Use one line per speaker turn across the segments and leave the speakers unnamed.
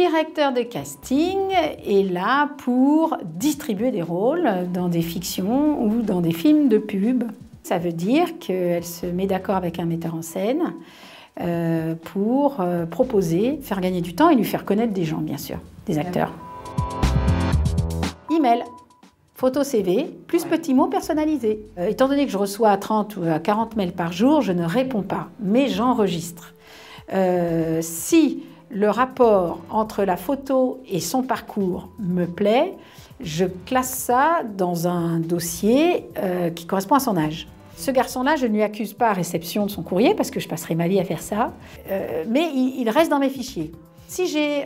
directeur de casting est là pour distribuer des rôles dans des fictions ou dans des films de pub. Ça veut dire qu'elle se met d'accord avec un metteur en scène pour proposer, faire gagner du temps et lui faire connaître des gens, bien sûr, des acteurs. Email, photo CV, plus petits mots personnalisés. Étant donné que je reçois 30 ou 40 mails par jour, je ne réponds pas, mais j'enregistre. Si le rapport entre la photo et son parcours me plaît, je classe ça dans un dossier qui correspond à son âge. Ce garçon-là, je ne lui accuse pas à réception de son courrier, parce que je passerai ma vie à faire ça, mais il reste dans mes fichiers. Si j'ai,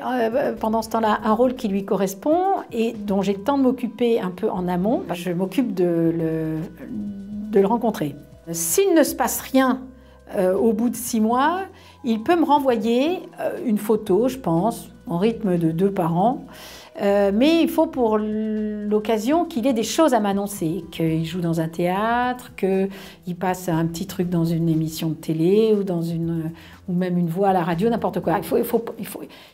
pendant ce temps-là, un rôle qui lui correspond et dont j'ai le temps de m'occuper un peu en amont, je m'occupe de le rencontrer. S'il ne se passe rien au bout de 6 mois, il peut me renvoyer une photo, je pense, en rythme de 2 par an. Mais il faut pour l'occasion qu'il ait des choses à m'annoncer, qu'il joue dans un théâtre, qu'il passe un petit truc dans une émission de télé ou même une voix à la radio, n'importe quoi.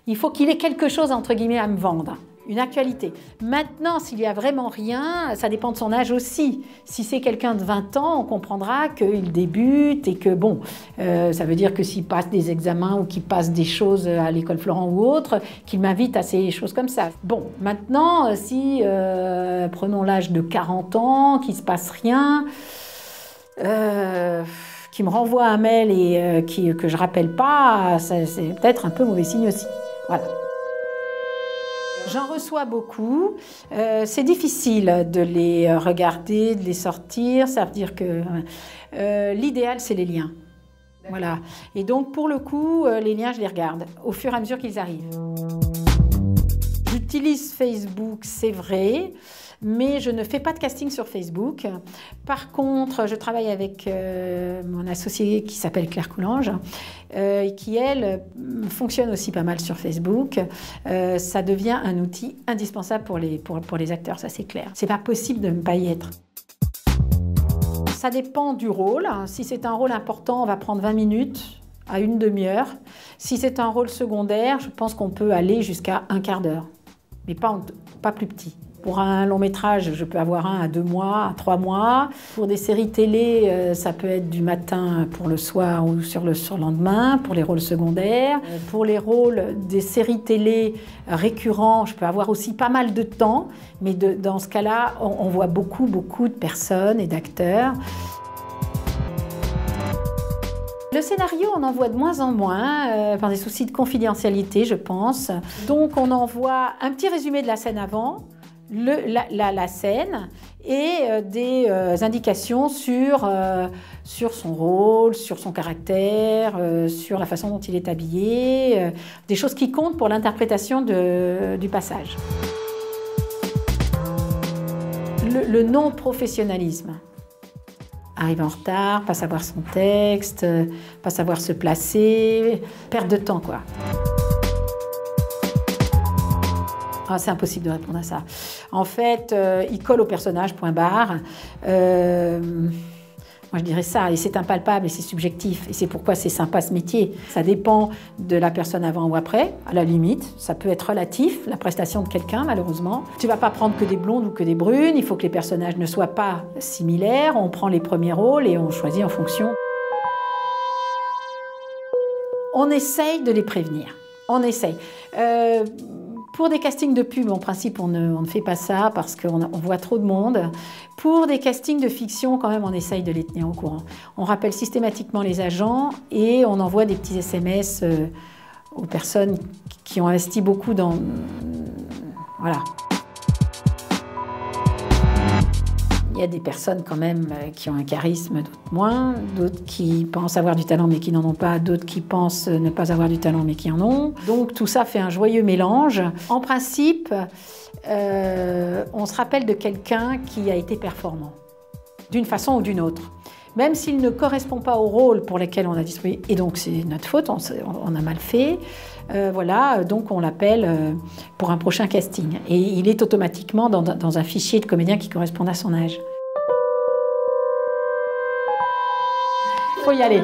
Il faut qu'il ait quelque chose, entre guillemets, à me vendre. Une actualité. Maintenant, s'il n'y a vraiment rien, ça dépend de son âge aussi. Si c'est quelqu'un de 20 ans, on comprendra qu'il débute et que, bon, ça veut dire que s'il passe des examens ou qu'il passe des choses à l'école Florent ou autre, qu'il m'invite à ces choses comme ça. Bon, maintenant, si, prenons l'âge de 40 ans, qu'il ne se passe rien, qu'il me renvoie un mail et que je ne rappelle pas, c'est peut-être un peu mauvais signe aussi. Voilà. J'en reçois beaucoup. C'est difficile de les regarder, de les sortir. Ça veut dire que l'idéal, c'est les liens. Voilà. Et donc, pour le coup, les liens, je les regarde au fur et à mesure qu'ils arrivent. J'utilise Facebook, c'est vrai, mais je ne fais pas de casting sur Facebook. Par contre, je travaille avec mon associée qui s'appelle Claire Coulange, qui, elle, fonctionne aussi pas mal sur Facebook. Ça devient un outil indispensable pour les acteurs, ça c'est clair. C'est pas possible de ne pas y être. Ça dépend du rôle. Si c'est un rôle important, on va prendre 20 minutes à une demi-heure. Si c'est un rôle secondaire, je pense qu'on peut aller jusqu'à un quart d'heure, mais pas plus petit. Pour un long métrage, je peux avoir un à 2 mois, à 3 mois. Pour des séries télé, ça peut être du matin pour le soir ou sur le surlendemain, pour les rôles secondaires. Pour les rôles des séries télé récurrents, je peux avoir aussi pas mal de temps, mais dans ce cas-là, on voit beaucoup de personnes et d'acteurs. Le scénario, on en voit de moins en moins, par des soucis de confidentialité, je pense. Donc, on envoie un petit résumé de la scène avant, la scène et des indications sur son rôle, sur son caractère, sur la façon dont il est habillé, des choses qui comptent pour l'interprétation du passage. Le non-professionnalisme. Arriver en retard, pas savoir son texte, pas savoir se placer, perte de temps, quoi. Ah, c'est impossible de répondre à ça. En fait, il colle au personnage, point barre. Moi, je dirais ça, et c'est impalpable et c'est subjectif. Et c'est pourquoi c'est sympa ce métier. Ça dépend de la personne avant ou après, à la limite. Ça peut être relatif, la prestation de quelqu'un, malheureusement. Tu vas pas prendre que des blondes ou que des brunes. Il faut que les personnages ne soient pas similaires. On prend les premiers rôles et on choisit en fonction. On essaye de les prévenir. On essaye. Pour des castings de pub, en principe, on ne fait pas ça parce qu'on voit trop de monde. Pour des castings de fiction, quand même, on essaye de les tenir au courant. On rappelle systématiquement les agents et on envoie des petits SMS aux personnes qui ont investi beaucoup dans... Voilà. Il y a des personnes quand même qui ont un charisme, d'autres moins, d'autres qui pensent avoir du talent mais qui n'en ont pas, d'autres qui pensent ne pas avoir du talent mais qui en ont. Donc tout ça fait un joyeux mélange. En principe, on se rappelle de quelqu'un qui a été performant, d'une façon ou d'une autre. Même s'il ne correspond pas au rôle pour lequel on a distribué, et donc c'est notre faute, on a mal fait, voilà, donc on l'appelle pour un prochain casting. Et il est automatiquement dans un fichier de comédiens qui correspond à son âge. Il faut y aller.